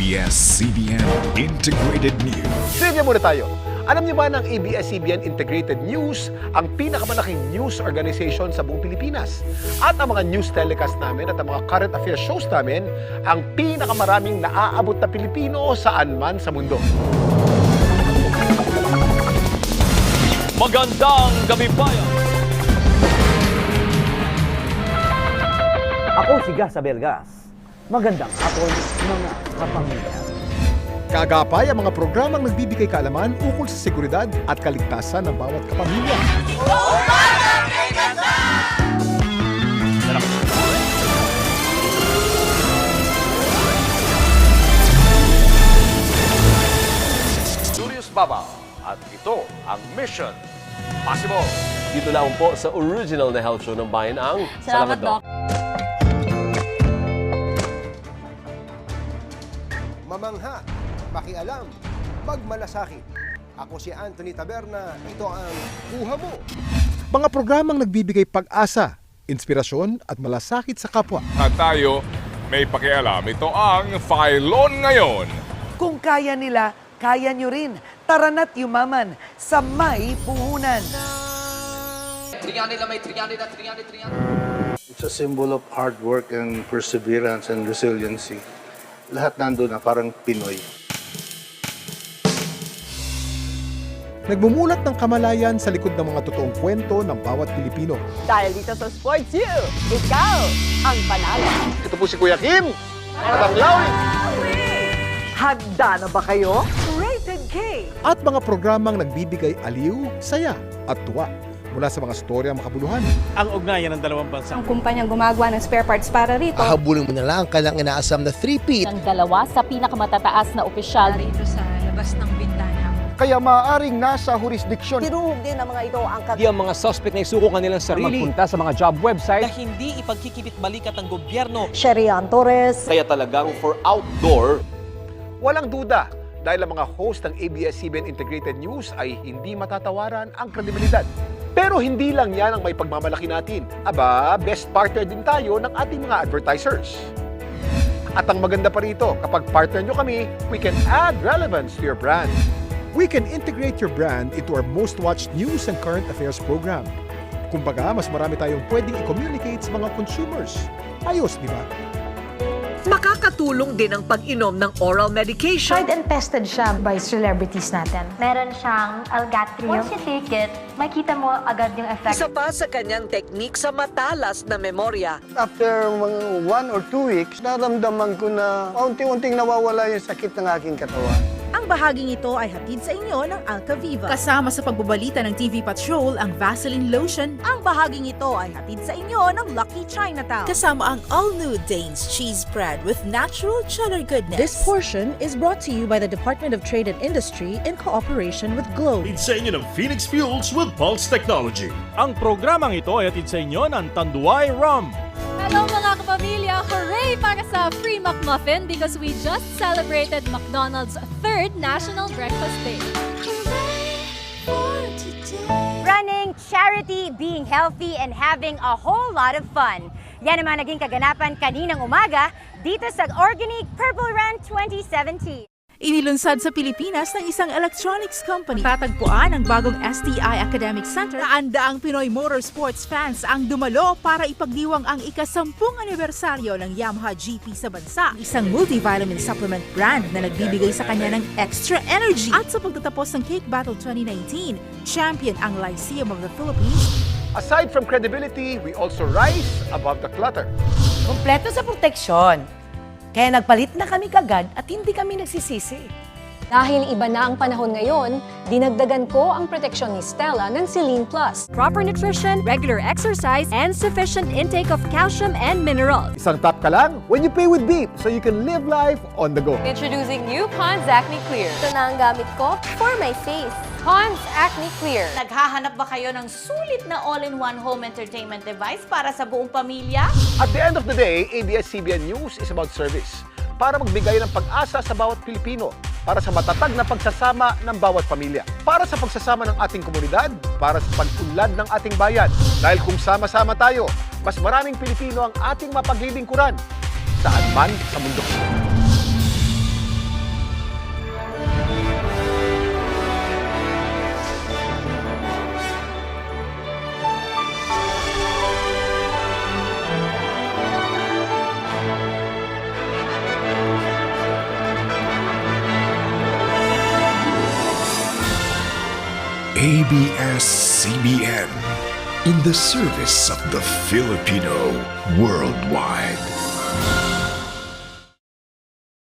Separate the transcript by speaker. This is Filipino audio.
Speaker 1: ABS-CBN Integrated News.
Speaker 2: Trivia muna tayo. Alam niyo ba ng ABS-CBN Integrated News ang pinakamalaking news organization sa buong Pilipinas? At ang mga news telecast namin at ang mga current affairs shows namin ang pinakamaraming naaabot na Pilipino saan man sa mundo.
Speaker 3: Magandang gabi bayan!
Speaker 4: Ako si Gas Abelgas. Magandang hapon, mga kapamilya.
Speaker 2: Kagapay ang mga programang nagbibigay kaalaman ukol sa seguridad at kaligtasan ng bawat kapamilya.
Speaker 3: Julius Baba at ito ang Mission Possible.
Speaker 5: Dito lang po sa original na health show ng bayan ang
Speaker 6: Salamat, Doc.
Speaker 7: Mamangha, makialam, magmalasakit. Ako si Anthony Taberna, ito ang Kuha Mo.
Speaker 2: Mga programang nagbibigay pag-asa, inspirasyon at malasakit sa kapwa.
Speaker 8: At tayo may pakialam. Ito ang Filon Ngayon.
Speaker 9: Kung kaya nila, kaya nyo rin. Tara na't yumaman sa may puhunan.
Speaker 10: It's a symbol of hard work and perseverance and resiliency. Lahat nandun na parang Pinoy.
Speaker 2: Nagmumulat ng kamalayan sa likod ng mga totoong kwento ng bawat Pilipino.
Speaker 6: Dahil dito sa Sports U, ikaw ang panalo.
Speaker 2: Ito po si Kuya Kim at ang Lawi.
Speaker 9: Handa na ba kayo? Rated K!
Speaker 2: At mga programang nagbibigay aliw, saya at tuwa mula sa mga storyang makabuluhan.
Speaker 4: Ang ugnayan ng dalawang bansa.
Speaker 11: Ang kumpanyang gumagawa ng spare parts para rito.
Speaker 7: Ahabulin mo na lang ang kailang inaasam na 3-peat.
Speaker 6: Ang dalawa sa pinakamataas na opisyal.
Speaker 11: Rito sa labas ng bintana.
Speaker 7: Kaya maaaring nasa jurisdiksyon.
Speaker 9: Tiruhog din ng mga ito ang
Speaker 3: Di ang mga suspect na isuko kanilang sarili. Magpunta sa mga job website.
Speaker 9: na hindi ipagkikibit balikat ng gobyerno.
Speaker 11: Sherian Torres.
Speaker 5: Kaya talagang for outdoor,
Speaker 2: Walang duda dahil ang mga host ng ABS-CBN Integrated News ay hindi matatawaran ang kredibilidad. Pero hindi lang yan ang may pagmamalaki natin. Aba, best partner din tayo ng ating mga advertisers. At ang maganda pa rito, kapag partner nyo kami, we can add relevance to your brand. We can integrate your brand into our most watched news and current affairs program. Kumbaga, mas marami tayong pwedeng i-communicate sa mga consumers. Ayos, di ba?
Speaker 9: Makakatulong din ang pag-inom ng oral medication.
Speaker 11: Tried and tested siya by celebrities natin.
Speaker 6: Meron siyang algatrium. Once you take it, makita mo agad yung effect.
Speaker 9: Isa pa sa kanyang teknik sa matalas na memorya.
Speaker 10: After mga 1 or 2 weeks, naramdaman ko na unti-unting nawawala yung sakit ng aking katawan.
Speaker 11: Ang bahaging ito ay hatid sa inyo ng Alcaviva. Kasama sa pagbabalita ng TV Patrol ang Vaseline Lotion. Ang bahaging ito ay hatid sa inyo ng Lucky Chinatown. Kasama ang all-new Danes Cheese Bread with natural cheddar goodness. This portion is brought to you by the Department of Trade and Industry in cooperation with Globe.
Speaker 1: Sa inyo ng Phoenix Fuels with Pulse Technology.
Speaker 4: Ang programang ito ay atid sa inyo ng Tanduay Rum.
Speaker 11: Hello mga kapamilya! Hooray para sa Free McMuffin because we just celebrated McDonald's 3rd National Breakfast Day.
Speaker 6: Running, charity, being healthy, and having a whole lot of fun. Yan naman naging kaganapan kaninang umaga dito sa Organic Purple Run 2017.
Speaker 11: Inilunsad sa Pilipinas ng isang electronics company. Tatagpuan ang bagong STI Academic Center. Naandaang Pinoy Motorsports fans ang dumalo para ipagdiwang ang ika-10 anibersaryo ng Yamaha GP sa bansa. Isang multivitamin supplement brand na nagbibigay sa kanya ng extra energy. At sa pagtatapos ng Cake Battle 2019, champion ang Lyceum of the Philippines.
Speaker 2: Aside from credibility, we also rise above the clutter.
Speaker 9: Kompleto sa proteksyon. Kaya nagpalit na kami kagad at hindi kami nagsisisi.
Speaker 11: Dahil iba na ang panahon ngayon, dinagdagan ko ang proteksyon ni Stella ng Celine Plus. Proper nutrition, regular exercise, and sufficient intake of calcium and minerals.
Speaker 2: Isang tap ka lang when you pay with Beep so you can live life on the go.
Speaker 11: Introducing new Pond's Acne Clear. Ito na ang gamit ko for my face. Pond's Acne Clear.
Speaker 6: Naghahanap ba kayo ng sulit na all-in-one home entertainment device para sa buong pamilya?
Speaker 2: At the end of the day, ABS-CBN News is about service. Para magbigay ng pag-asa sa bawat Pilipino, para sa matatag na pagsasama ng bawat pamilya, para sa pagsasama ng ating komunidad, para sa pag-unlad ng ating bayan. Dahil kung sama-sama tayo, mas maraming Pilipino ang ating mapaglilingkuran saan man sa mundo.
Speaker 1: ABS-CBN, in the service of the Filipino worldwide.